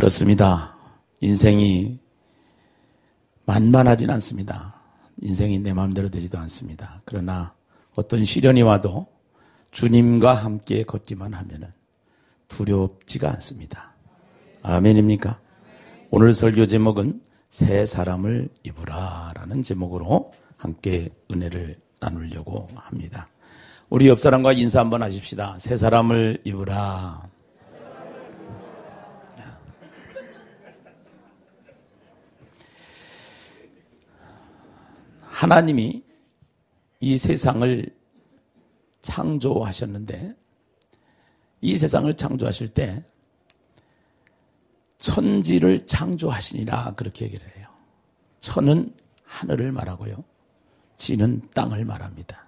그렇습니다. 인생이 만만하진 않습니다. 인생이 내 마음대로 되지도 않습니다. 그러나 어떤 시련이 와도 주님과 함께 걷기만 하면은 두렵지가 않습니다. 아멘입니까? 오늘 설교 제목은 새 사람을 입으라 라는 제목으로 함께 은혜를 나누려고 합니다. 우리 옆 사람과 인사 한번 하십시다. 새 사람을 입으라. 하나님이 이 세상을 창조하셨는데 이 세상을 창조하실 때 천지를 창조하시니라 그렇게 얘기를 해요. 천은 하늘을 말하고요. 지는 땅을 말합니다.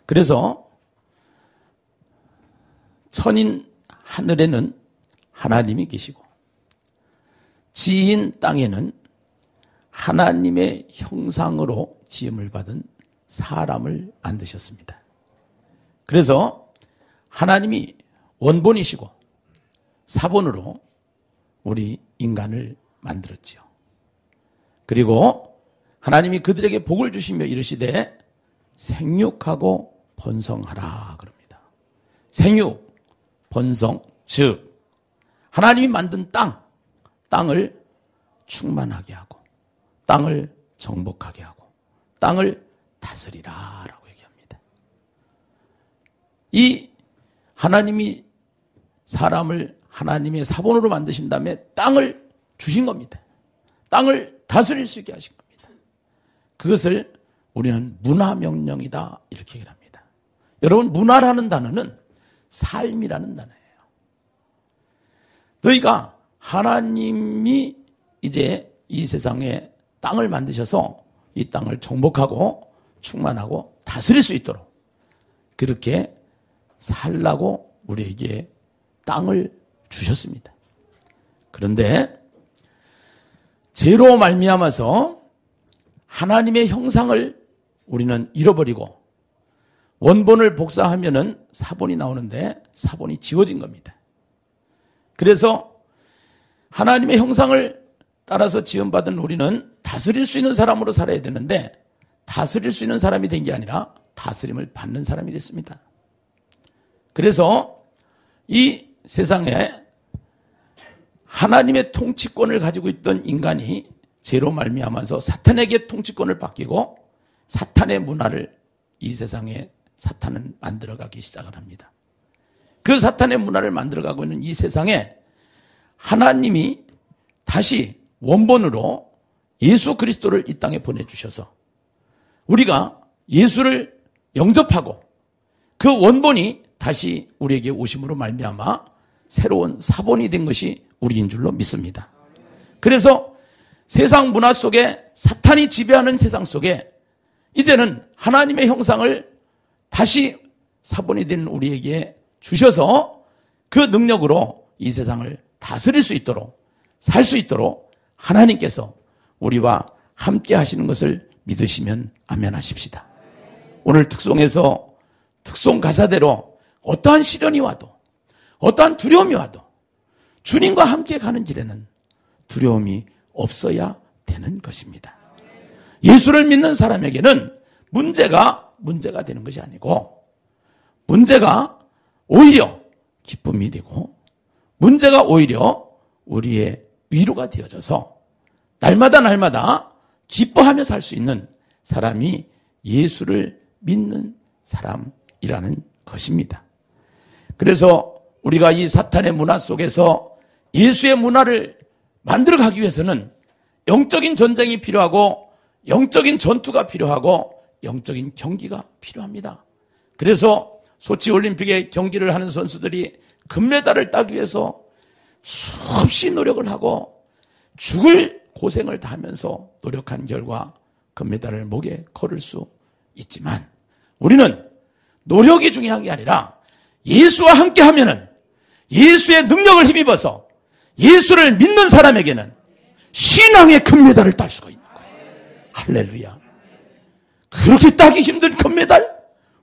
그래서 천인 하늘에는 하나님이 계시고 지인 땅에는 하나님의 형상으로 지음을 받은 사람을 만드셨습니다. 그래서 하나님이 원본이시고 사본으로 우리 인간을 만들었지요. 그리고 하나님이 그들에게 복을 주시며 이르시되 생육하고 번성하라 그럽니다. 생육, 번성, 즉 하나님이 만든 땅을 충만하게 하고 땅을 정복하게 하고 땅을 다스리라 라고 얘기합니다. 이 하나님이 사람을 하나님의 사본으로 만드신 다음에 땅을 주신 겁니다. 땅을 다스릴 수 있게 하신 겁니다. 그것을 우리는 문화명령이다 이렇게 얘기를 합니다. 여러분, 문화라는 단어는 삶이라는 단어예요. 너희가 하나님이 이제 이 세상에 땅을 만드셔서 이 땅을 정복하고 충만하고 다스릴 수 있도록 그렇게 살라고 우리에게 땅을 주셨습니다. 그런데 죄로 말미암아서 하나님의 형상을 우리는 잃어버리고 원본을 복사하면은 사본이 나오는데 사본이 지워진 겁니다. 그래서 하나님의 형상을 따라서 지음받은 우리는 다스릴 수 있는 사람으로 살아야 되는데 다스릴 수 있는 사람이 된 게 아니라 다스림을 받는 사람이 됐습니다. 그래서 이 세상에 하나님의 통치권을 가지고 있던 인간이 죄로 말미암아서 사탄에게 통치권을 맡기고 사탄의 문화를 이 세상에 사탄은 만들어가기 시작을 합니다. 그 사탄의 문화를 만들어가고 있는 이 세상에 하나님이 다시 원본으로 예수 그리스도를 이 땅에 보내주셔서 우리가 예수를 영접하고 그 원본이 다시 우리에게 오심으로 말미암아 새로운 사본이 된 것이 우리인 줄로 믿습니다. 그래서 세상 문화 속에 사탄이 지배하는 세상 속에 이제는 하나님의 형상을 다시 사본이 된 우리에게 주셔서 그 능력으로 이 세상을 다스릴 수 있도록 살 수 있도록 하나님께서 우리와 함께 하시는 것을 믿으시면 아멘 하십시다. 오늘 특송에서 특송 가사대로 어떠한 시련이 와도 어떠한 두려움이 와도 주님과 함께 가는 길에는 두려움이 없어야 되는 것입니다. 예수를 믿는 사람에게는 문제가 되는 것이 아니고 문제가 오히려 기쁨이 되고 문제가 오히려 우리의 위로가 되어져서 날마다 기뻐하며 살 수 있는 사람이 예수를 믿는 사람이라는 것입니다. 그래서 우리가 이 사탄의 문화 속에서 예수의 문화를 만들어가기 위해서는 영적인 전쟁이 필요하고 영적인 전투가 필요하고 영적인 경기가 필요합니다. 그래서 소치 올림픽에 경기를 하는 선수들이 금메달을 따기 위해서 수없이 노력을 하고 죽을 고생을 다하면서 노력한 결과 금메달을 목에 걸을 수 있지만 우리는 노력이 중요한 게 아니라 예수와 함께 하면은 예수의 능력을 힘입어서 예수를 믿는 사람에게는 신앙의 금메달을 딸 수가 있는 거예요. 할렐루야. 그렇게 따기 힘든 금메달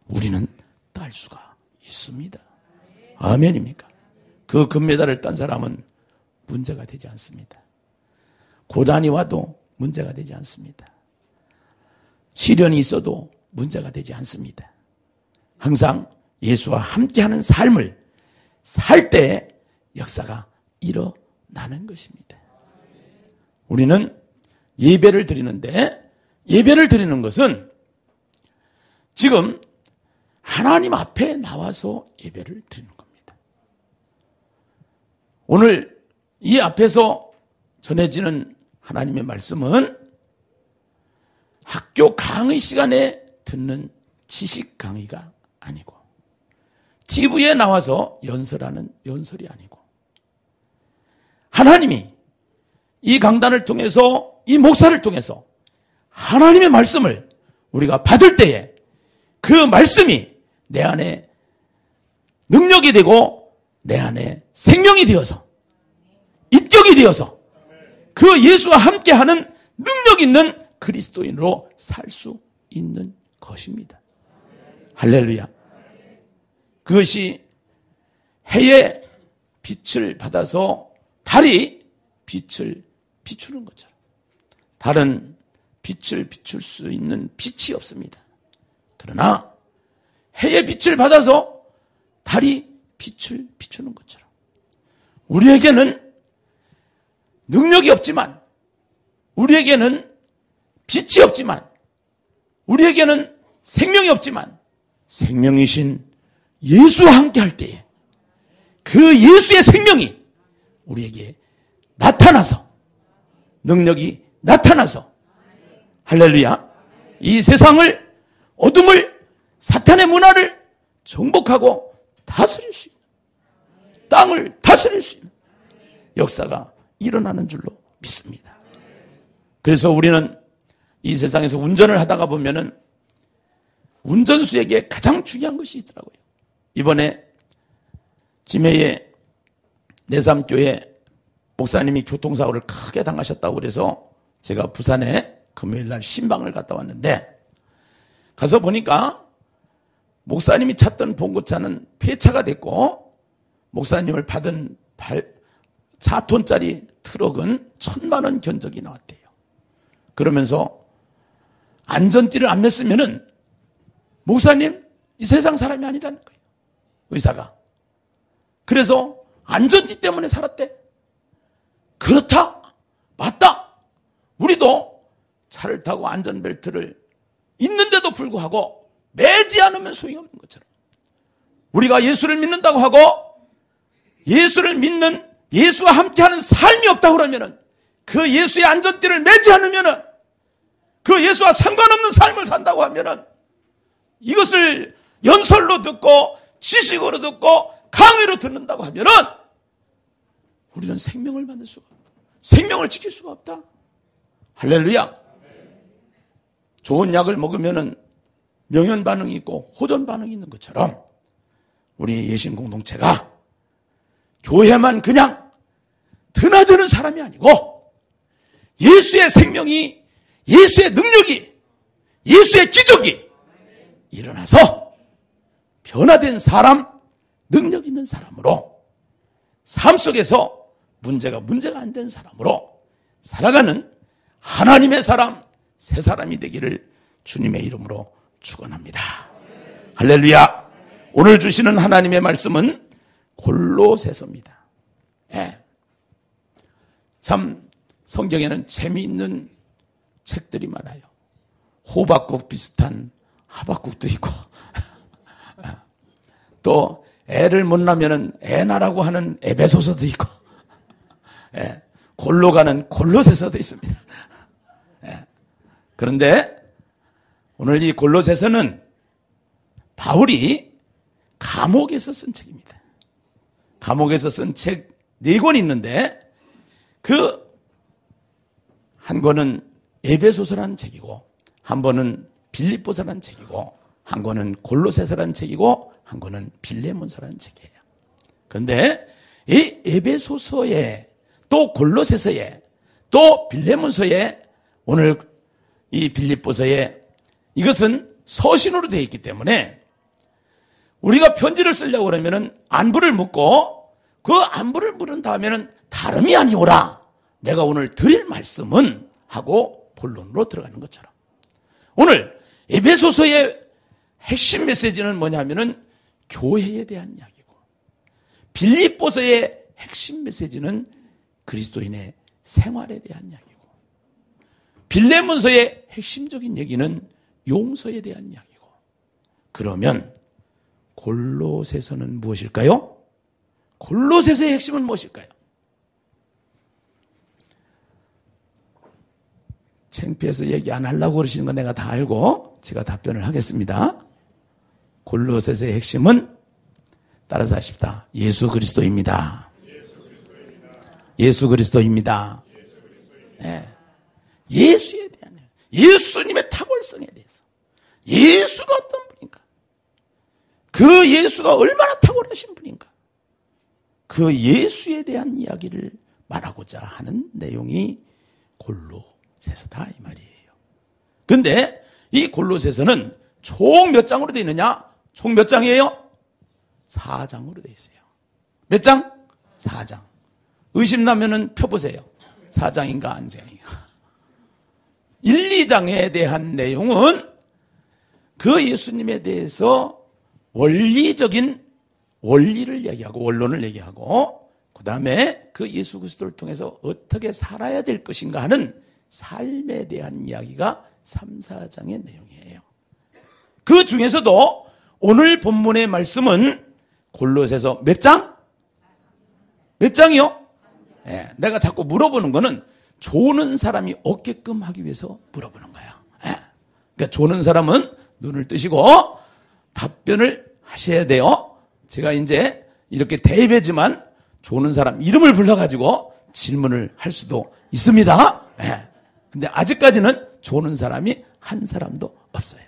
우리는 딸 수가 있습니다. 아멘입니까? 그 금메달을 딴 사람은 문제가 되지 않습니다. 고난이 와도 문제가 되지 않습니다. 시련이 있어도 문제가 되지 않습니다. 항상 예수와 함께하는 삶을 살 때 역사가 일어나는 것입니다. 우리는 예배를 드리는데, 예배를 드리는 것은 지금 하나님 앞에 나와서 예배를 드리는 겁니다. 오늘 이 앞에서 전해지는 하나님의 말씀은 학교 강의 시간에 듣는 지식 강의가 아니고, TV에 나와서 연설하는 연설이 아니고, 하나님이 이 강단을 통해서, 이 목사를 통해서 하나님의 말씀을 우리가 받을 때에 그 말씀이 내 안에 능력이 되고 내 안에 생명이 되어서, 인격이 되어서 그 예수와 함께하는 능력 있는 그리스도인으로 살 수 있는 것입니다. 할렐루야. 그것이 해의 빛을 받아서 달이 빛을 비추는 것처럼, 달은 빛을 비출 수 있는 빛이 없습니다. 그러나 해의 빛을 받아서 달이 빛을 비추는 것처럼 우리에게는 능력이 없지만, 우리에게는 빛이 없지만, 우리에게는 생명이 없지만 생명이신 예수와 함께 할 때에 그 예수의 생명이 우리에게 나타나서, 능력이 나타나서, 할렐루야, 이 세상을, 어둠을, 사탄의 문화를 정복하고 다스릴 수 있는, 땅을 다스릴 수 있는 역사가 일어나는 줄로 믿습니다. 그래서 우리는 이 세상에서 운전을 하다가 보면은 운전수에게 가장 중요한 것이 있더라고요. 이번에 김해의 내삼교회 목사님이 교통사고를 크게 당하셨다고 그래서 제가 부산에 금요일날 신방을 갔다 왔는데, 가서 보니까 목사님이 찾던 봉고차는 폐차가 됐고, 목사님을 받은 4톤짜리 트럭은 1,000만 원 견적이 나왔대요. 그러면서 안전띠를 안 맸으면은 목사님 이 세상 사람이 아니라는 거예요, 의사가. 그래서 안전띠 때문에 살았대. 그렇다, 맞다. 우리도 차를 타고 안전벨트를 있는데도 불구하고 매지 않으면 소용이 없는 것처럼, 우리가 예수를 믿는다고 하고 예수를 믿는, 예수와 함께하는 삶이 없다 그러면은, 그 예수의 안전띠를 매지 않으면은, 그 예수와 상관없는 삶을 산다고 하면은, 이것을 연설로 듣고 지식으로 듣고 강의로 듣는다고 하면은 우리는 생명을 만들 수가 없다. 생명을 지킬 수가 없다. 할렐루야. 좋은 약을 먹으면은 명현 반응이 있고 호전 반응이 있는 것처럼 우리 예신 공동체가 교회만 그냥 드나드는 사람이 아니고 예수의 생명이, 예수의 능력이, 예수의 기적이 일어나서 변화된 사람, 능력 있는 사람으로, 삶 속에서 문제가 안 된 사람으로 살아가는 하나님의 사람, 새 사람이 되기를 주님의 이름으로 축원합니다. 할렐루야. 오늘 주시는 하나님의 말씀은 골로새서입니다. 예. 참 성경에는 재미있는 책들이 많아요. 호박국 비슷한 하박국도 있고, 또 애를 못 낳으면 애 낳으라고 하는 에베소서도 있고, 예. 골로 가는 골로새서도 있습니다. 예. 그런데 오늘 이 골로새서는 바울이 감옥에서 쓴 책입니다. 감옥에서 쓴 책 4권 있는데, 그 한 권은 에베소서라는 책이고, 한 권은 빌립보서라는 책이고, 한 권은 골로새서라는 책이고, 한 권은 빌레몬서라는 책이에요. 그런데 이 에베소서에, 또 골로새서에, 또 빌레몬서에, 오늘 이 빌립보서에, 이것은 서신으로 되어 있기 때문에 우리가 편지를 쓰려고 그러면은 안부를 묻고 그 안부를 물은 다음에는 다름이 아니오라. 내가 오늘 드릴 말씀은 하고 본론으로 들어가는 것처럼. 오늘 에베소서의 핵심 메시지는 뭐냐면은 교회에 대한 이야기고, 빌립보서의 핵심 메시지는 그리스도인의 생활에 대한 이야기고, 빌레몬서의 핵심적인 얘기는 용서에 대한 이야기고, 그러면 골로새서는 무엇일까요? 골로새서의 핵심은 무엇일까요? 창피해서 얘기 안 하려고 그러시는 건 내가 다 알고 제가 답변을 하겠습니다. 골로새서의 핵심은 따라서 하십시다. 예수 그리스도입니다. 예수 그리스도입니다. 네. 예수에 대한, 예수님의 탁월성에 대해서, 예수가 어떤 분인가, 그 예수가 얼마나 탁월하신 분인가, 그 예수에 대한 이야기를 말하고자 하는 내용이 골로새서다 이 말이에요. 그런데 이 골로새서는 총 몇 장으로 되어 있느냐? 총 몇 장이에요? 4장으로 되어 있어요. 몇 장? 4장. 의심나면은 펴보세요. 4장인가 안 장인가. 1, 2장에 대한 내용은 그 예수님에 대해서 원리적인 원리를 얘기하고 원론을 얘기하고, 그 다음에 그 예수 그리스도를 통해서 어떻게 살아야 될 것인가 하는 삶에 대한 이야기가 3, 4장의 내용이에요. 그 중에서도 오늘 본문의 말씀은 골로새서 몇 장? 몇 장이요? 네, 내가 자꾸 물어보는 거는 조는 사람이 없게끔 하기 위해서 물어보는 거야. 네. 그러니까 조는 사람은 눈을 뜨시고 답변을 하셔야 돼요. 제가 이제 이렇게 대입이지만 조는 사람 이름을 불러가지고 질문을 할 수도 있습니다. 네. 근데 아직까지는 조는 사람이 한 사람도 없어요.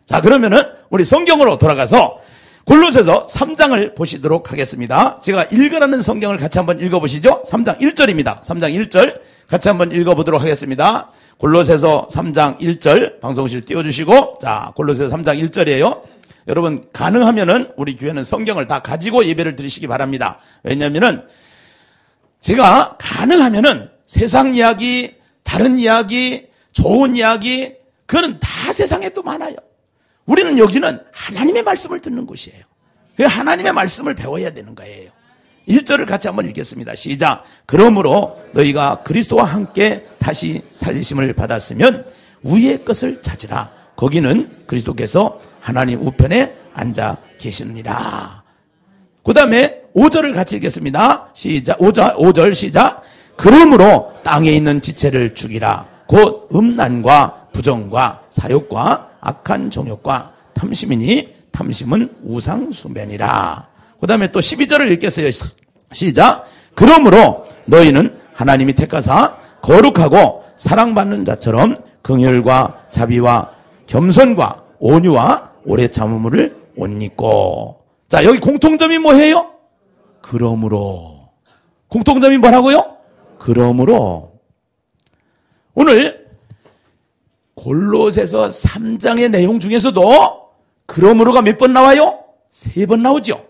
자, 그러면은 우리 성경으로 돌아가서 골로새서 3장을 보시도록 하겠습니다. 제가 읽으라는 성경을 같이 한번 읽어보시죠. 3장 1절입니다. 3장 1절 같이 한번 읽어보도록 하겠습니다. 골로새서 3장 1절 방송실 띄워주시고, 자, 골로새서 3장 1절이에요. 여러분 가능하면은 우리 교회는 성경을 다 가지고 예배를 드리시기 바랍니다. 왜냐면은 제가 가능하면은 세상 이야기, 다른 이야기, 좋은 이야기, 그거는 다 세상에 또 많아요. 우리는 여기는 하나님의 말씀을 듣는 곳이에요. 하나님의 말씀을 배워야 되는 거예요. 1절을 같이 한번 읽겠습니다. 시작. 그러므로 너희가 그리스도와 함께 다시 살리심을 받았으면 위의 것을 찾으라. 거기는 그리스도께서 하나님 우편에 앉아 계시느니라. 그 다음에 5절을 같이 읽겠습니다. 시작. 5절 시작. 그러므로 땅에 있는 지체를 죽이라. 곧 음란과 부정과 사욕과 악한 정욕과 탐심이니 탐심은 우상숭배니라. 그 다음에 또 12절을 읽겠어요. 시작. 그러므로 너희는 하나님이 택하사 거룩하고 사랑받는 자처럼 긍휼과 자비와 겸손과 온유와 오래 참음을 옷 입고. 자, 여기 공통점이 뭐예요? 그러므로. 공통점이 뭐라고요? 그러므로. 오늘 골로새서 3장의 내용 중에서도 그러므로가 몇 번 나와요? 3번 나오죠.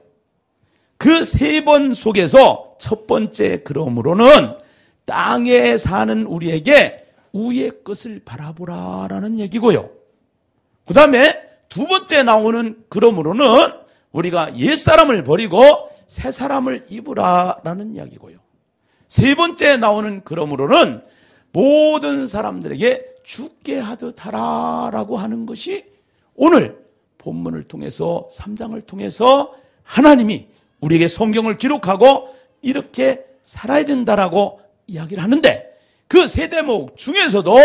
그 3번 속에서 첫 번째 그러므로는 땅에 사는 우리에게 위의 것을 바라보라라는 얘기고요. 그 다음에 두 번째 나오는 그러므로는 우리가 옛사람을 버리고 새사람을 입으라라는 이야기고요. 세 번째 나오는 그러므로는 모든 사람들에게 죽게 하듯 하라라고 하는 것이 오늘 본문을 통해서 3장을 통해서 하나님이 우리에게 성경을 기록하고 이렇게 살아야 된다라고 이야기를 하는데, 그 세 대목 중에서도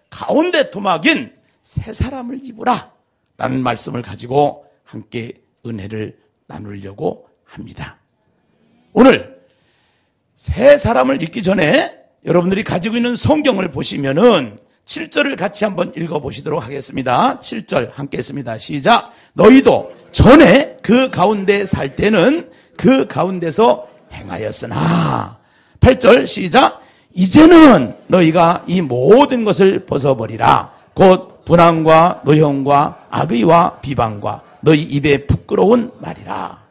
가운데 토막인 새 사람을 입으라 라는 말씀을 가지고 함께 은혜를 나누려고 합니다. 오늘 새 사람을 입기 전에 여러분들이 가지고 있는 성경을 보시면은 7절을 같이 한번 읽어보시도록 하겠습니다. 7절 함께 했습니다. 시작. 너희도 전에 그 가운데 살 때는 그 가운데서 행하였으나. 8절 시작. 이제는 너희가 이 모든 것을 벗어버리라. 곧 분함과 노형과 악의와 비방과 너희 입에 부끄러운 말이라.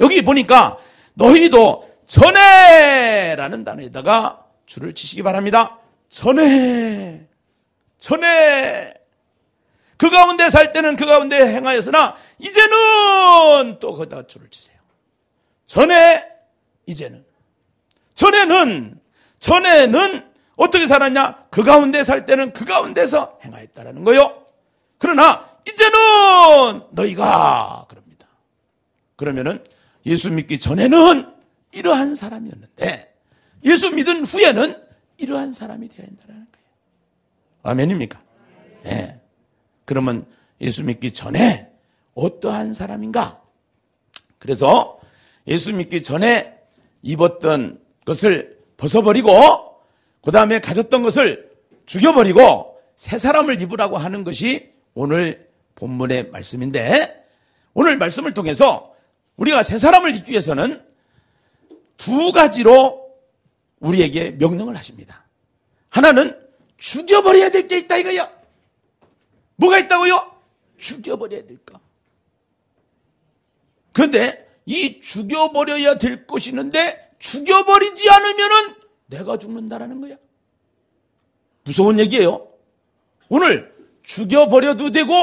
여기 보니까 너희도 전에라는 단어에다가 줄을 치시기 바랍니다. 전에, 전에. 그 가운데 살 때는 그 가운데 행하였으나 이제는 또 거기다 줄을 치세요. 전에, 이제는. 전에는 어떻게 살았냐? 그 가운데 살 때는 그 가운데서 행하였다라는 거요. 그러나 이제는 너희가 그럽니다. 그러면은 예수 믿기 전에는 이러한 사람이었는데 예수 믿은 후에는 이러한 사람이 되어야 한다는 거예요. 아멘입니까? 네. 그러면 예수 믿기 전에 어떠한 사람인가? 그래서 예수 믿기 전에 입었던 것을 벗어버리고 그 다음에 가졌던 것을 죽여버리고 새 사람을 입으라고 하는 것이 오늘 본문의 말씀인데 오늘 말씀을 통해서 우리가 새 사람을 입기 위해서는 두 가지로 우리에게 명령을 하십니다. 하나는 죽여버려야 될 게 있다 이거야. 뭐가 있다고요? 죽여버려야 될 거. 그런데 이 죽여버려야 될 것이 있는데 죽여버리지 않으면은 내가 죽는다라는 거야. 무서운 얘기예요. 오늘 죽여버려도 되고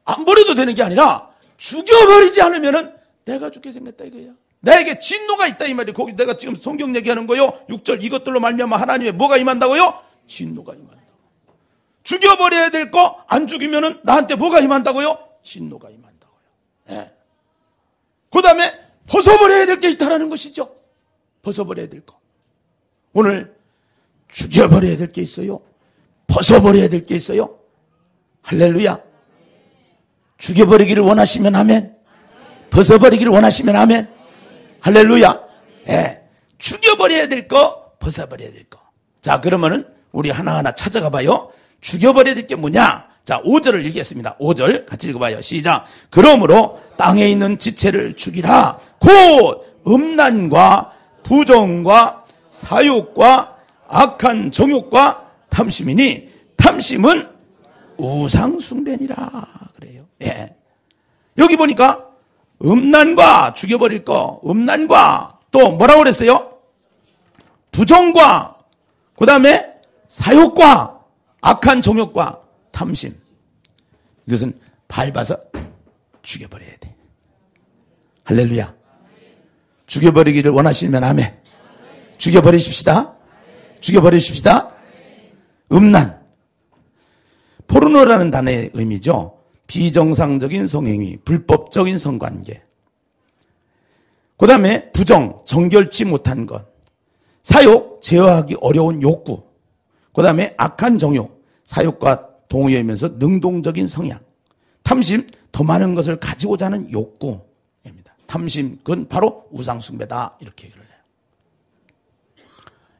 안 버려도 되는 게 아니라 죽여버리지 않으면은 내가 죽게 생겼다 이거야. 나에게 진노가 있다 이 말이에요. 거기 내가 지금 성경 얘기하는 거요. 6절 이것들로 말미암아 하나님의 뭐가 임한다고요? 진노가 임한다. 죽여버려야 될 거 안 죽이면은 나한테 뭐가 임한다고요? 진노가 임한다고요. 네. 그 다음에 벗어버려야 될 게 있다라는 것이죠. 벗어버려야 될 거. 오늘 죽여버려야 될 게 있어요. 벗어버려야 될 게 있어요. 할렐루야. 죽여버리기를 원하시면 아멘. 벗어버리기를 원하시면 아멘. 할렐루야. 예. 죽여버려야 될 거, 벗어버려야 될 거. 자, 그러면은 우리 하나하나 찾아가 봐요. 죽여버려야 될 게 뭐냐? 자, 5절을 읽겠습니다. 5절 같이 읽어봐요. 시작. 그러므로 땅에 있는 지체를 죽이라. 곧 음란과 부정과 사욕과 악한 정욕과 탐심이니 탐심은 우상숭배니라 그래요. 예. 여기 보니까 음란과 죽여버릴 거, 음란과 또 뭐라고 그랬어요? 부정과 그 다음에 사욕과 악한 정욕과 탐심. 이것은 밟아서 죽여버려야 돼. 할렐루야. 죽여버리기를 원하시면 아멘. 죽여버리십시다. 죽여버리십시다. 음란. 포르노라는 단어의 의미죠. 비정상적인 성행위, 불법적인 성관계. 그 다음에 부정, 정결치 못한 것. 사욕, 제어하기 어려운 욕구. 그 다음에 악한 정욕, 사욕과 동의하면서 능동적인 성향. 탐심, 더 많은 것을 가지고자 하는 욕구입니다. 탐심, 그건 바로 우상숭배다. 이렇게 얘기를 해요.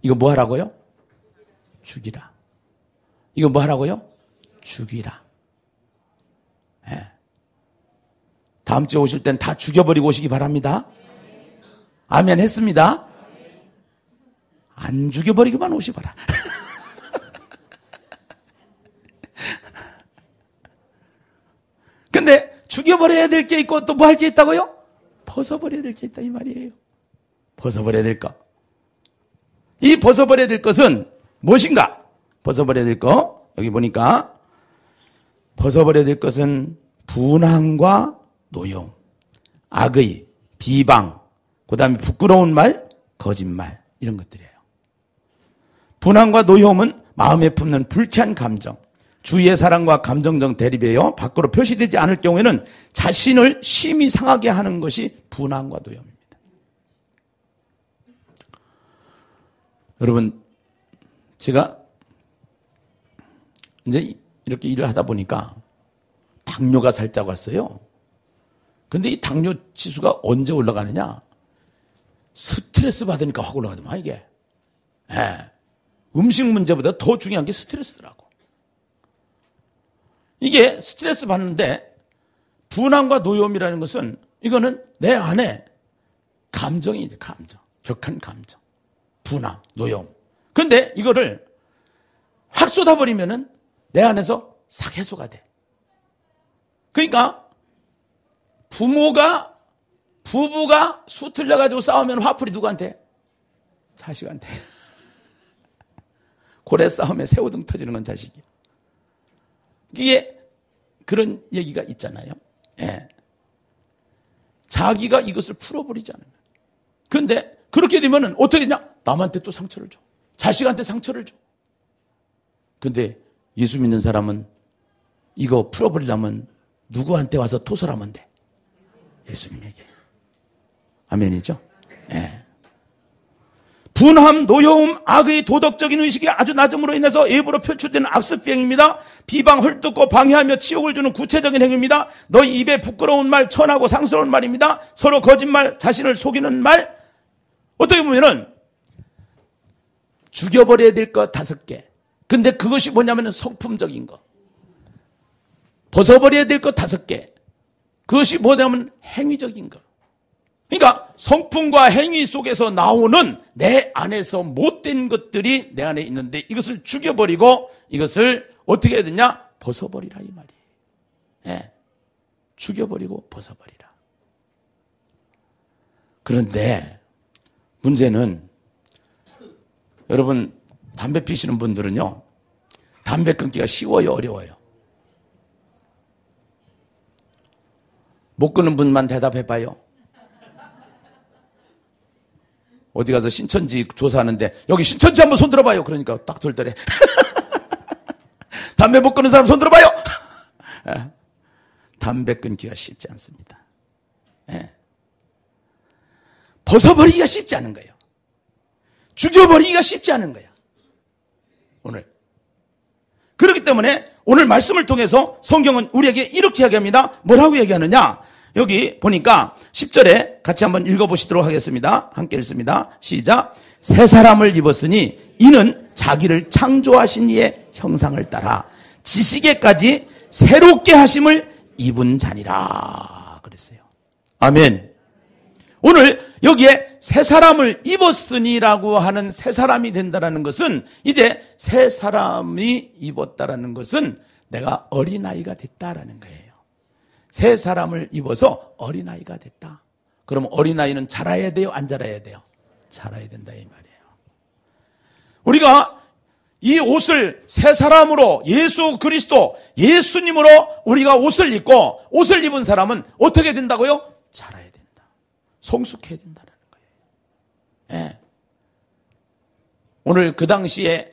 이거 뭐 하라고요? 죽이라. 이거 뭐 하라고요? 죽이라. 네. 다음 주에 오실 땐 다 죽여버리고 오시기 바랍니다. 아멘 했습니다. 안 죽여버리기만 오시 봐라. 근데 죽여버려야 될 게 있고 또 뭐 할 게 있다고요? 벗어버려야 될 게 있다 이 말이에요. 벗어버려야 될 것. 이 벗어버려야 될 것은 무엇인가? 벗어버려야 될 것. 여기 보니까 벗어버려야 될 것은 분함과 노여움, 악의, 비방, 그 다음에 부끄러운 말, 거짓말 이런 것들이에요. 분함과 노여움은 마음에 품는 불쾌한 감정, 주위의 사랑과 감정적 대립이에요. 밖으로 표시되지 않을 경우에는 자신을 심히 상하게 하는 것이 분함과 노여움입니다. 여러분, 제가 이제 이렇게 일을 하다 보니까 당뇨가 살짝 왔어요. 근데 이 당뇨 지수가 언제 올라가느냐? 스트레스 받으니까 확 올라가더만 이게. 예. 음식 문제보다 더 중요한 게 스트레스더라고. 이게 스트레스 받는데 분함과 노여움이라는 것은 이거는 내 안에 감정이 감정, 격한 감정, 분함, 노여움. 그런데 이거를 확 쏟아버리면은 내 안에서 삭해소가 돼. 그러니까 부부가 수 틀려가지고 싸우면 화풀이 누구한테? 자식한테. 고래 싸움에 새우등 터지는 건 자식이야. 이게 그런 얘기가 있잖아요. 예. 자기가 이것을 풀어버리지 않으면. 그런데 그렇게 되면은 어떻게 되냐? 남한테 또 상처를 줘. 자식한테 상처를 줘. 근데 예수 믿는 사람은 이거 풀어버리려면 누구한테 와서 토설하면 돼? 예수님에게. 아멘이죠? 예. 분함, 노여움, 악의 도덕적인 의식이 아주 낮음으로 인해서 외부로 표출되는 악습병입니다. 비방, 헐뜯고 방해하며 치욕을 주는 구체적인 행위입니다. 너희 입에 부끄러운 말, 천하고 상스러운 말입니다. 서로 거짓말, 자신을 속이는 말. 어떻게 보면은 죽여버려야 될 것 5개. 근데 그것이 뭐냐면은 성품적인 거. 벗어버려야 될 것 5개. 그것이 뭐냐면 행위적인 거. 그러니까 성품과 행위 속에서 나오는 내 안에서 못된 것들이 내 안에 있는데 이것을 죽여버리고 이것을 어떻게 해야 되냐? 벗어버리라 이 말이에요. 예. 죽여버리고 벗어버리라. 그런데 문제는 여러분 담배 피시는 분들은요. 담배 끊기가 쉬워요, 어려워요? 못 끊는 분만 대답해봐요. 어디 가서 신천지 조사하는데 여기 신천지 한번 손 들어봐요. 그러니까 딱 들더래. 담배 못 끊는 사람 손 들어봐요. 담배 끊기가 쉽지 않습니다. 예. 벗어버리기가 쉽지 않은 거예요. 죽여버리기가 쉽지 않은 거예요. 오늘. 그렇기 때문에 오늘 말씀을 통해서 성경은 우리에게 이렇게 이야기합니다. 뭐라고 얘기하느냐? 여기 보니까 10절에 같이 한번 읽어보시도록 하겠습니다. 함께 읽습니다. 시작. 새 사람을 입었으니 이는 자기를 창조하신 이의 형상을 따라 지식에까지 새롭게 하심을 입은 자니라 그랬어요. 아멘. 오늘 여기에 새 사람을 입었으니라고 하는 새 사람이 된다는 것은 이제 새 사람이 입었다라는 것은 내가 어린아이가 됐다라는 거예요. 새 사람을 입어서 어린아이가 됐다. 그럼 어린아이는 자라야 돼요? 안 자라야 돼요? 자라야 된다 이 말이에요. 우리가 이 옷을 새 사람으로 예수 그리스도 예수님으로 우리가 옷을 입고 옷을 입은 사람은 어떻게 된다고요? 자라야 된다. 성숙해야 된다는 거예요. 예. 오늘 그 당시에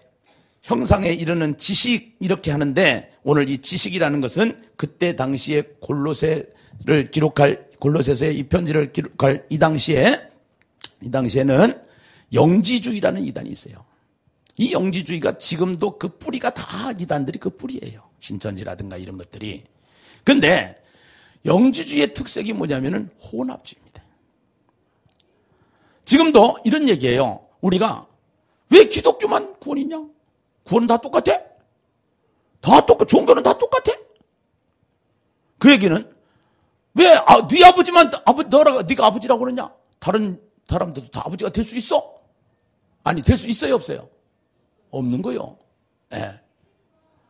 형상에 이르는 지식 이렇게 하는데 오늘 이 지식이라는 것은 그때 당시에 골로새를 기록할 골로새서의 이 편지를 기록할 이 당시에는 영지주의라는 이단이 있어요. 이 영지주의가 지금도 그 뿌리가 다 이단들이 그 뿌리예요. 신천지라든가 이런 것들이. 근데 영지주의의 특색이 뭐냐면은 혼합주의입니다. 지금도 이런 얘기예요. 우리가 왜 기독교만 구원이냐? 구원은 다 똑같아? 다 똑같아. 종교는 다 똑같아? 그 얘기는 왜 네 아버지만 네가 아버지라고 그러냐? 다른 사람들도 다 아버지가 될 수 있어? 아니 될 수 있어요 없어요? 없는 거요. 예.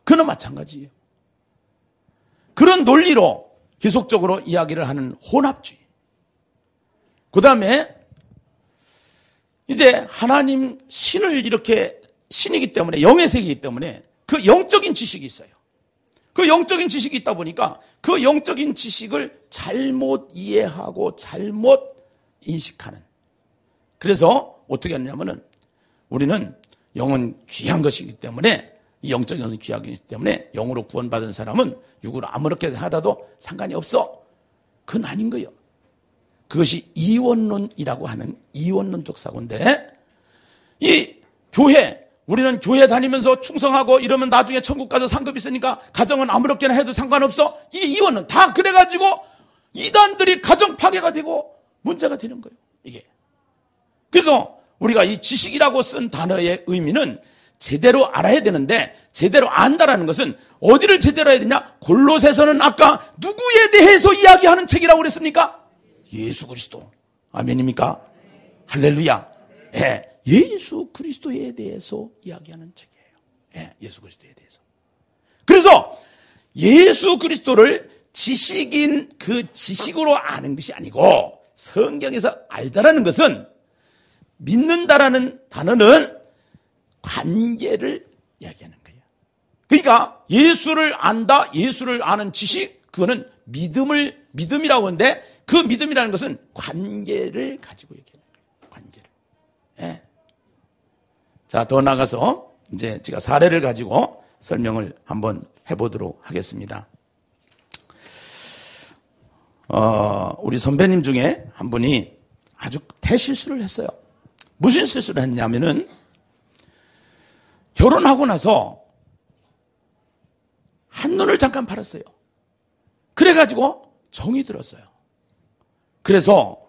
그는 마찬가지예요. 그런 논리로 계속적으로 이야기를 하는 혼합주의. 그 다음에 이제 하나님 신을 이렇게 신이기 때문에 영의 세계이기 때문에 그 영적인 지식이 있어요. 그 영적인 지식이 있다 보니까 그 영적인 지식을 잘못 이해하고 잘못 인식하는. 그래서 어떻게 하냐면은 우리는 영은 귀한 것이기 때문에 이 영적인 것은 귀한 것이기 때문에 영으로 구원받은 사람은 육으로 아무렇게 하다도 상관이 없어. 그건 아닌 거예요. 그것이 이원론이라고 하는 이원론적 사고인데 이 교회 우리는 교회 다니면서 충성하고 이러면 나중에 천국 가서 상급 있으니까 가정은 아무렇게나 해도 상관없어. 이 이원은 다 그래가지고 이단들이 가정 파괴가 되고 문제가 되는 거예요. 이게. 그래서 우리가 이 지식이라고 쓴 단어의 의미는 제대로 알아야 되는데 제대로 안다라는 것은 어디를 제대로 해야 되냐? 골로새서는 아까 누구에 대해서 이야기하는 책이라고 그랬습니까? 예수 그리스도. 아멘입니까? 할렐루야. 예. 예수 그리스도에 대해서 이야기하는 책이에요. 예. 예수 그리스도에 대해서. 그래서 예수 그리스도를 지식인 그 지식으로 아는 것이 아니고 성경에서 알다라는 것은 믿는다라는 단어는 관계를 이야기하는 거예요. 그러니까 예수를 안다, 예수를 아는 지식, 그거는 믿음이라고 하는데 그 믿음이라는 것은 관계를 가지고 얘기하는 거예요. 관계를. 예. 자, 더 나가서 이제 제가 사례를 가지고 설명을 한번 해보도록 하겠습니다. 우리 선배님 중에 한 분이 아주 대실수를 했어요. 무슨 실수를 했냐면은 결혼하고 나서 한눈을 잠깐 팔았어요. 그래가지고 정이 들었어요. 그래서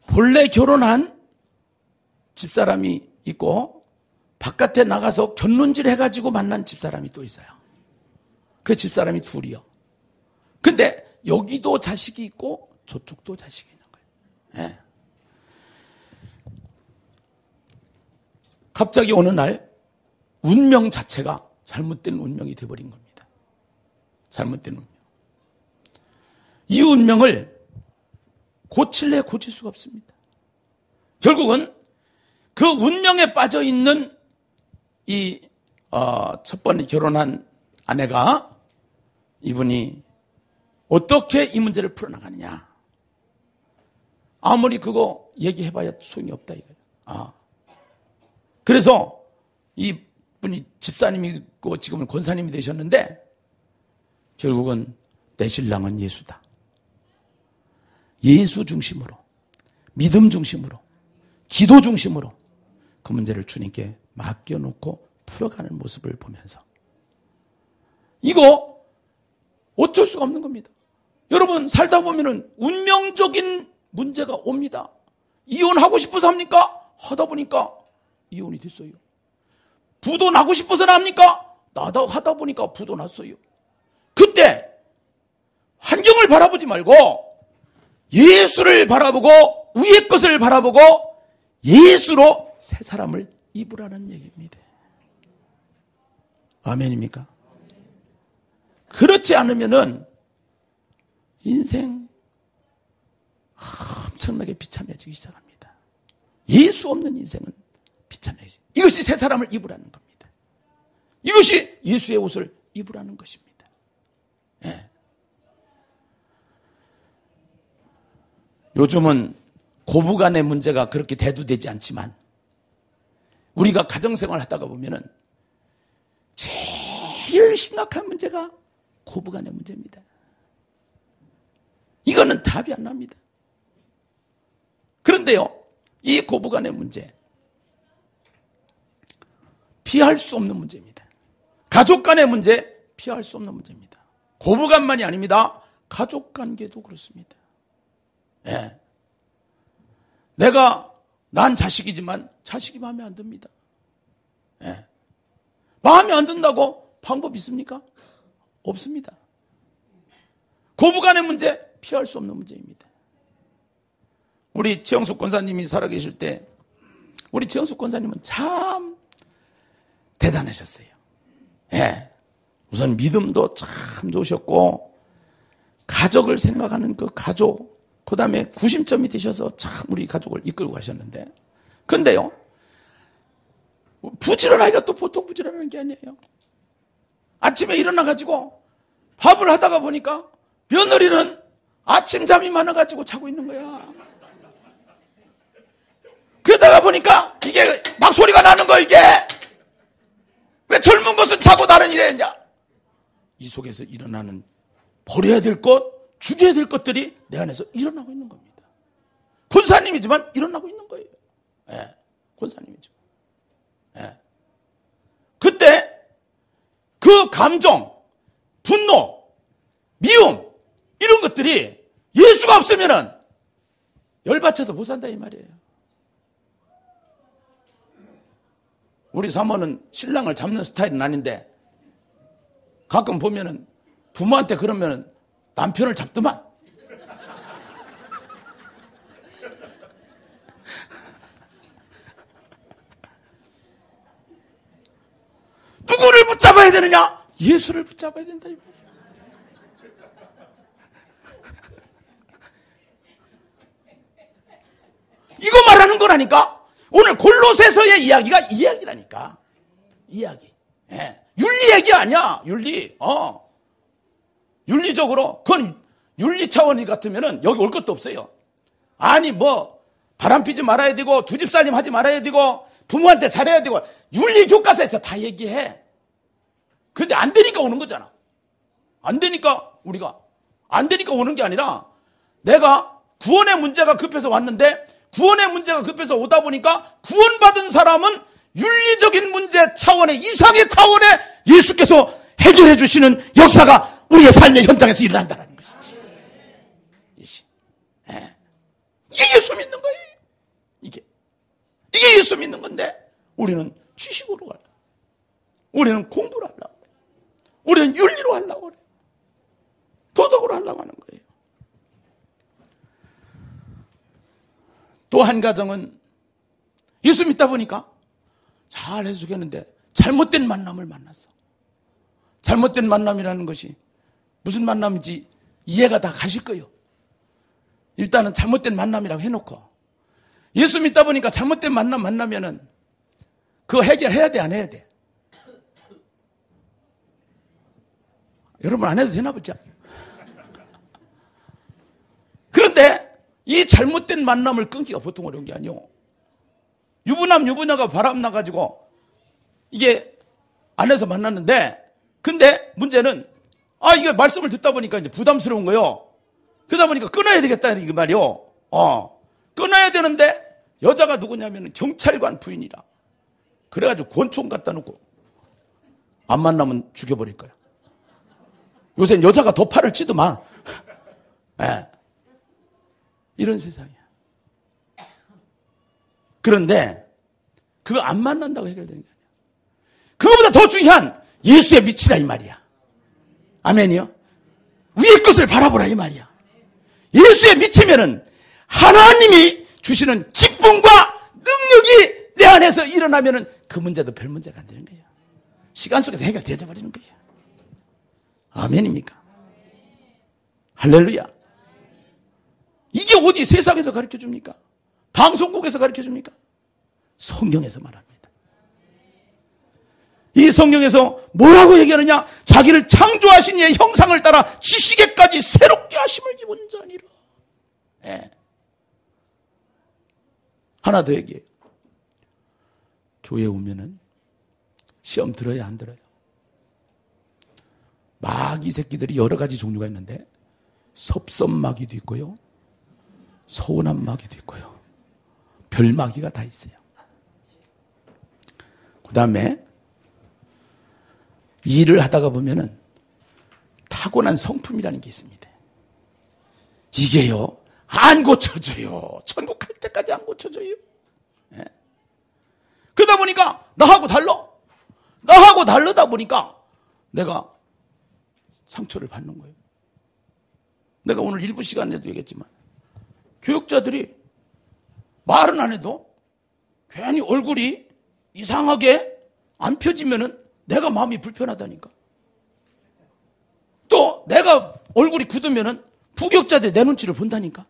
본래 결혼한 집사람이 있고 바깥에 나가서 견눈질 해가지고 만난 집사람이 또 있어요. 그 집사람이 둘이요. 근데 여기도 자식이 있고 저쪽도 자식이 있는 거예요. 네. 갑자기 어느 날 운명 자체가 잘못된 운명이 되어버린 겁니다. 잘못된 운명. 이 운명을 고칠래 고칠 수가 없습니다. 결국은 그 운명에 빠져 있는 이 첫 번에 결혼한 아내가 이분이 어떻게 이 문제를 풀어나가느냐. 아무리 그거 얘기해봐야 소용이 없다 이거예요. 그래서 이분이 집사님이고 지금은 권사님이 되셨는데 결국은 내 신랑은 예수다. 예수 중심으로, 믿음 중심으로, 기도 중심으로 그 문제를 주님께 맡겨놓고 풀어가는 모습을 보면서 이거 어쩔 수가 없는 겁니다. 여러분 살다 보면은 운명적인 문제가 옵니다. 이혼하고 싶어서 합니까? 하다 보니까 이혼이 됐어요. 부도 나고 싶어서 합니까? 하다 보니까 부도 났어요. 그때 환경을 바라보지 말고 예수를 바라보고 위의 것을 바라보고 예수로 새 사람을 입으라는 얘기입니다. 아멘입니까? 그렇지 않으면은 인생 엄청나게 비참해지기 시작합니다. 예수 없는 인생은 비참해지. 이것이 새 사람을 입으라는 겁니다. 이것이 예수의 옷을 입으라는 것입니다. 예. 요즘은 고부간의 문제가 그렇게 대두되지 않지만 우리가 가정생활 하다가 보면은 제일 심각한 문제가 고부간의 문제입니다. 이거는 답이 안 납니다. 그런데요, 이 고부간의 문제 피할 수 없는 문제입니다. 가족 간의 문제 피할 수 없는 문제입니다. 고부간만이 아닙니다. 가족 관계도 그렇습니다. 예. 난 자식이지만 자식이 마음에 안 듭니다. 예. 마음에 안 든다고 방법 있습니까? 없습니다. 고부간의 문제 피할 수 없는 문제입니다. 우리 최영숙 권사님이 살아계실 때 우리 최영숙 권사님은 참 대단하셨어요. 예. 우선 믿음도 참 좋으셨고 가족을 생각하는 그 가족 그 다음에 구심점이 되셔서 참 우리 가족을 이끌고 가셨는데 근데요 부지런하기가 또 보통 부지런한 게 아니에요. 아침에 일어나가지고 밥을 하다가 보니까 며느리는 아침 잠이 많아가지고 자고 있는 거야. 그러다가 보니까 이게 막 소리가 나는 거야 이게. 왜 젊은 것은 자고 다른 일에 했냐. 이 속에서 일어나는 버려야 될 것, 죽여야 될 것들이 내 안에서 일어나고 있는 겁니다. 권사님이지만 일어나고 있는 거예요. 예, 권사님이지만. 예. 그때 그 감정, 분노, 미움 이런 것들이 예수가 없으면은 열받쳐서 못 산다 이 말이에요. 우리 사모는 신랑을 잡는 스타일은 아닌데 가끔 보면은 부모한테 그러면은 남편을 잡더만. 누구를 붙잡아야 되느냐? 예수를 붙잡아야 된다 이 말이에요. 얘기하는 거라니까. 오늘 골로새서의 이야기가 이 이야기라니까. 이야기. 예. 윤리 얘기 아니야. 윤리. 윤리적으로 그건 윤리 차원이 같으면은 여기 올 것도 없어요. 아니 뭐 바람 피지 말아야 되고 두 집 살림 하지 말아야 되고 부모한테 잘해야 되고 윤리 교과서에서 다 얘기해. 근데 안 되니까 오는 거잖아. 안 되니까 우리가 안 되니까 오는 게 아니라 내가 구원의 문제가 급해서 왔는데 구원의 문제가 급해서 오다 보니까 구원받은 사람은 윤리적인 문제 차원의 이상의 차원의 예수께서 해결해 주시는 역사가 우리의 삶의 현장에서 일어난다는 것이지. 이게 예수 믿는 거예요. 이게 예수 믿는 건데 우리는 지식으로 가려. 우리는 공부를 하려고 그래. 우리는 윤리로 하려고 그래. 도덕으로 하려고 하는 거예요. 또 한 가정은 예수 믿다 보니까 잘 해석했는데 잘못된 만남을 만났어. 잘못된 만남이라는 것이 무슨 만남인지 이해가 다 가실 거예요. 일단은 잘못된 만남이라고 해놓고 예수 믿다 보니까 잘못된 만나면은 그거 해결해야 돼, 안 해야 돼? 여러분 안 해도 되나 보자. 그런데 이 잘못된 만남을 끊기가 보통 어려운 게 아니오. 유부남 유부녀가 바람나가지고 이게 안에서 만났는데 근데 문제는 이게 말씀을 듣다 보니까 이제 부담스러운 거요. 그러다 보니까 끊어야 되겠다 이게 말이요. 끊어야 되는데 여자가 누구냐면 경찰관 부인이라. 그래가지고 권총 갖다 놓고 안 만나면 죽여버릴 거야. 요새는 여자가 더 팔을 치더만. 네. 이런 세상이야. 그런데 그거 안 만난다고 해결되는 게 아니야. 그거보다 더 중요한 예수에 미치라 이 말이야. 아멘이요? 위의 것을 바라보라 이 말이야. 예수에 미치면은 하나님이 주시는 기쁨과 능력이 내 안에서 일어나면은 그 문제도 별 문제가 안 되는 거야. 시간 속에서 해결되어 버리는 거야. 아멘입니까? 할렐루야. 이게 어디 세상에서 가르쳐 줍니까? 방송국에서 가르쳐 줍니까? 성경에서 말합니다. 이 성경에서 뭐라고 얘기하느냐? 자기를 창조하신 이의 형상을 따라 지식에까지 새롭게 하심을 입은 자니라. 예. 하나 더 얘기해요. 교회 오면은 시험 들어야 안 들어요? 마귀 새끼들이 여러 가지 종류가 있는데 섭섭마귀도 있고요. 서운한 마귀도 있고요. 별마귀가 다 있어요. 그 다음에 일을 하다가 보면은 타고난 성품이라는 게 있습니다. 이게요, 안 고쳐져요. 천국 갈 때까지 안 고쳐져요. 예. 그러다 보니까 나하고 다르다 보니까 내가 상처를 받는 거예요. 내가 오늘 일부 시간에도 얘기했지만 교육자들이 말은 안 해도 괜히 얼굴이 이상하게 안 펴지면은 내가 마음이 불편하다니까. 또 내가 얼굴이 굳으면은 부격자들 내 눈치를 본다니까.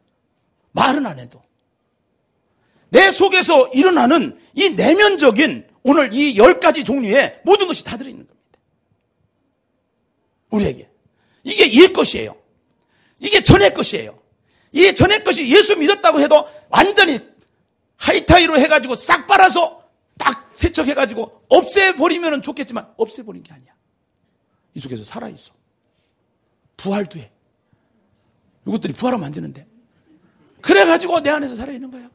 말은 안 해도. 내 속에서 일어나는 이 내면적인 오늘 이 10가지 종류의 모든 것이 다 들어있는 겁니다. 우리에게. 이게 옛 것이에요. 이게 전의 것이에요. 이 전의 것이 예수 믿었다고 해도 완전히 하이타이로 해가지고 싹 빨아서 딱 세척해가지고 없애버리면 좋겠지만 없애버린 게 아니야. 이 속에서 살아있어. 부활도 해. 이것들이 부활하면 안 되는데. 그래가지고 내 안에서 살아있는 거야.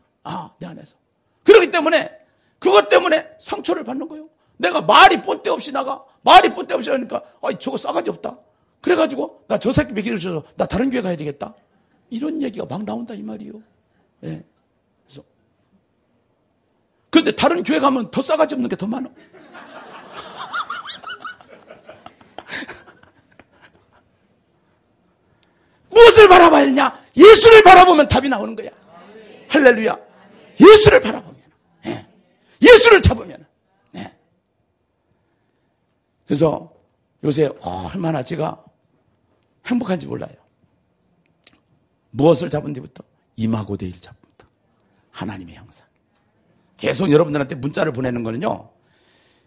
내 안에서. 그렇기 때문에 그것 때문에 상처를 받는 거예요. 내가 말이 본때 없이 나가. 말이 본때 없이 하니까 저거 싸가지 없다. 그래가지고 나 저 새끼 먹이를 줘서 나 다른 교회 가야 되겠다. 이런 얘기가 막 나온다 이 말이에요. 예. 그래서 근데 다른 교회 가면 더 싸가지 없는 게 더 많아. 무엇을 바라봐야 되냐? 예수를 바라보면 답이 나오는 거야. 할렐루야. 예수를 바라보면, 예수를 잡으면. 그래서 요새 얼마나 제가 행복한지 몰라요. 무엇을 잡은 뒤부터? 이마고대일 잡부터 하나님의 형상. 계속 여러분들한테 문자를 보내는 거는요,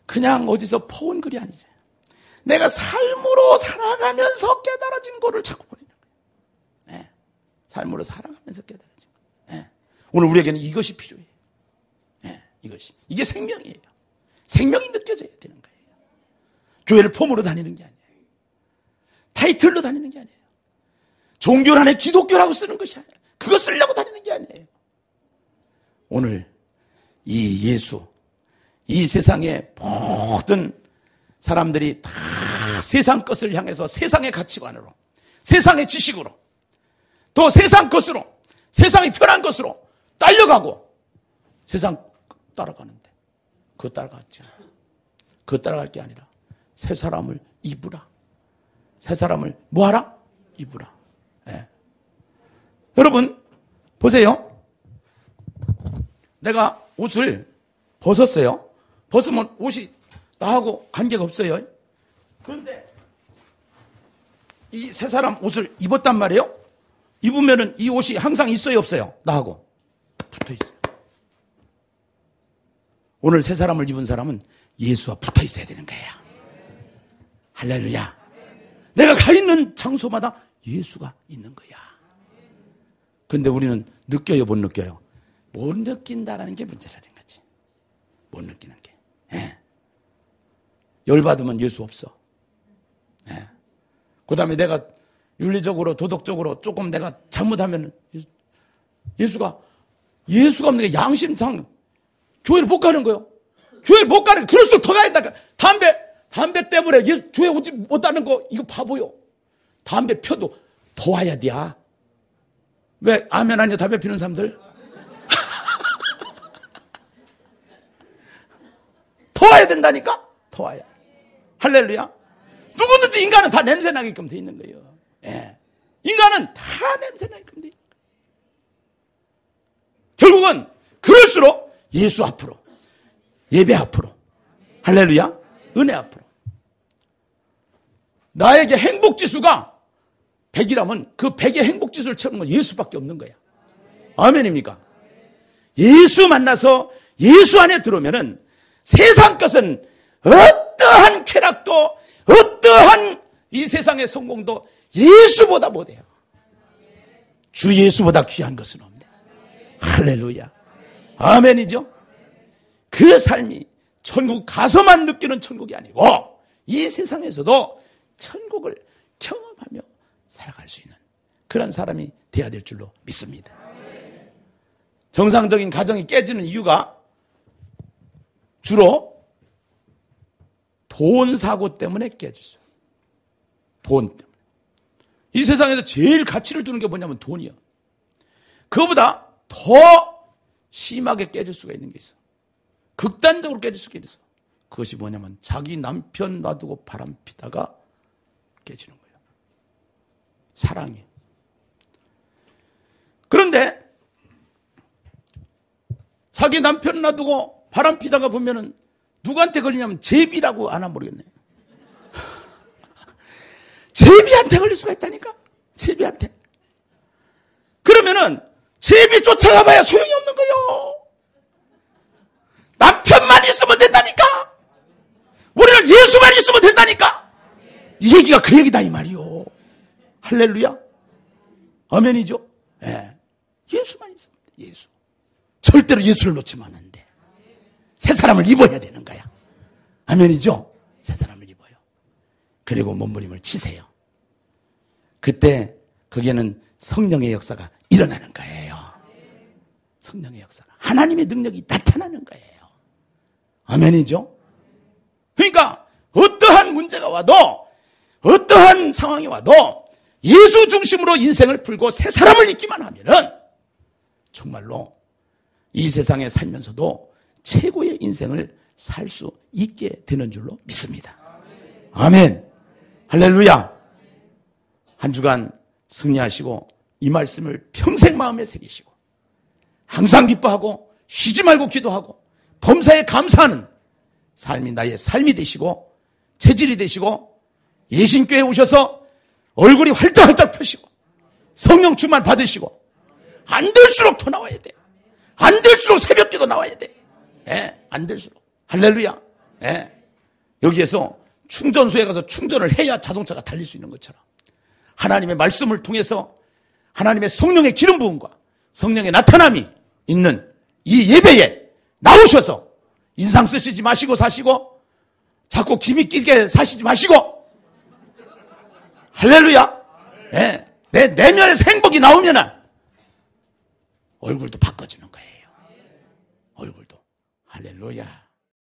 그냥 어디서 퍼온 글이 아니죠. 내가 삶으로 살아가면서 깨달아진 거를 자꾸 보내는 거예요. 네. 삶으로 살아가면서 깨달아진 거. 네. 오늘 우리에게는 이것이 필요해요. 네. 이게 생명이에요. 생명이 느껴져야 되는 거예요. 교회를 폼으로 다니는 게 아니에요. 타이틀로 다니는 게 아니에요. 종교 안에 기독교라고 쓰는 것이 아니에요. 그거 쓰려고 다니는 게 아니에요. 오늘 이 예수, 이 세상의 모든 사람들이 다 세상 것을 향해서 세상의 가치관으로, 세상의 지식으로, 또 세상 것으로, 세상이 편한 것으로 딸려가고 세상 따라가는데 그거 따라갔지 않아. 그거 따라갈 게 아니라 새 사람을 입으라. 새 사람을 뭐하라? 입으라. 예. 여러분 보세요. 내가 옷을 벗었어요. 벗으면 옷이 나하고 관계가 없어요. 그런데 이 새 사람 옷을 입었단 말이에요. 입으면은 이 옷이 항상 있어요, 없어요? 나하고 붙어 있어요. 오늘 새 사람을 입은 사람은 예수와 붙어 있어야 되는 거예요. 할렐루야. 내가 가 있는 장소마다 예수가 있는 거야. 그런데 우리는 느껴요, 못 느껴요? 못 느낀다라는 게 문제라는 거지. 못 느끼는 게. 예. 열받으면 예수 없어. 예. 그 다음에 내가 윤리적으로, 도덕적으로 조금 내가 잘못하면 예수가 없는 게 양심상 교회를 못 가는 거예요. 교회를 못 가는, 그럴수록 더 가야 된다. 담배 때문에 교회 오지 못하는 거, 이거 바보요. 담배 펴도 더 와야 돼. 왜? 아멘 아니요, 담배 피는 사람들? 더 와야 된다니까? 더 와야. 할렐루야. 누구든지 인간은 다 냄새나게끔 돼 있는 거예요. 예. 인간은 다 냄새나게끔 돼 있는 거예요. 결국은 그럴수록 예수 앞으로, 예배 앞으로, 할렐루야, 은혜 앞으로. 나에게 행복지수가 100이라면 그 100의 행복지수를 채우는 건 예수밖에 없는 거야. 아멘입니까? 예수 만나서 예수 안에 들어오면은 세상 것은 어떠한 쾌락도, 어떠한 이 세상의 성공도 예수보다 못해요. 주 예수보다 귀한 것은 없네. 할렐루야. 아멘이죠? 그 삶이 천국 가서만 느끼는 천국이 아니고 이 세상에서도 천국을 경험하며 살아갈 수 있는 그런 사람이 돼야 될 줄로 믿습니다. 정상적인 가정이 깨지는 이유가 주로 돈 사고 때문에 깨졌어요. 돈 때문에. 이 세상에서 제일 가치를 두는 게 뭐냐면 돈이야. 그거보다 더 심하게 깨질 수가 있는 게 있어. 극단적으로 깨질 수가 있어. 그것이 뭐냐면 자기 남편 놔두고 바람 피다가 깨지는 거예요. 사랑이. 그런데 자기 남편 놔두고 바람 피다가 보면은 누구한테 걸리냐면 제비라고 아나 모르겠네. 제비한테 걸릴 수가 있다니까. 제비한테. 그러면은 제비 쫓아가봐야 소용이 없는 거예요. 남편만 있으면 된다니까. 우리는 예수만 있으면 된다니까. 이 얘기가 그 얘기다 이 말이요. 할렐루야. 아멘이죠. 예. 예수만 있으면 돼. 예수. 절대로 예수를 놓치면 안 돼. 새 사람을 입어야 되는 거야. 아멘이죠. 새 사람을 입어요. 그리고 몸부림을 치세요. 그때 거기에는 성령의 역사가 일어나는 거예요. 성령의 역사가. 하나님의 능력이 나타나는 거예요. 아멘이죠. 그러니까 어떠한 문제가 와도, 어떠한 상황이 와도 예수 중심으로 인생을 풀고 새 사람을 입기만 하면은 정말로 이 세상에 살면서도 최고의 인생을 살 수 있게 되는 줄로 믿습니다. 아멘. 할렐루야. 한 주간 승리하시고 이 말씀을 평생 마음에 새기시고 항상 기뻐하고 쉬지 말고 기도하고 범사에 감사하는 삶이 나의 삶이 되시고 체질이 되시고 예신교회에 오셔서 얼굴이 활짝활짝 펴시고 성령 충만 받으시고 안 될수록 더 나와야 돼. 안 될수록 새벽기도 나와야 돼. 예, 안 될수록. 할렐루야. 예. 여기에서 충전소에 가서 충전을 해야 자동차가 달릴 수 있는 것처럼 하나님의 말씀을 통해서 하나님의 성령의 기름 부음과 성령의 나타남이 있는 이 예배에 나오셔서 인상 쓰시지 마시고 사시고 자꾸 기미 끼게 사시지 마시고 할렐루야. 예. 내 내면에서 행복이 나오면은 얼굴도 바꿔지는 거예요. 얼굴도. 할렐루야.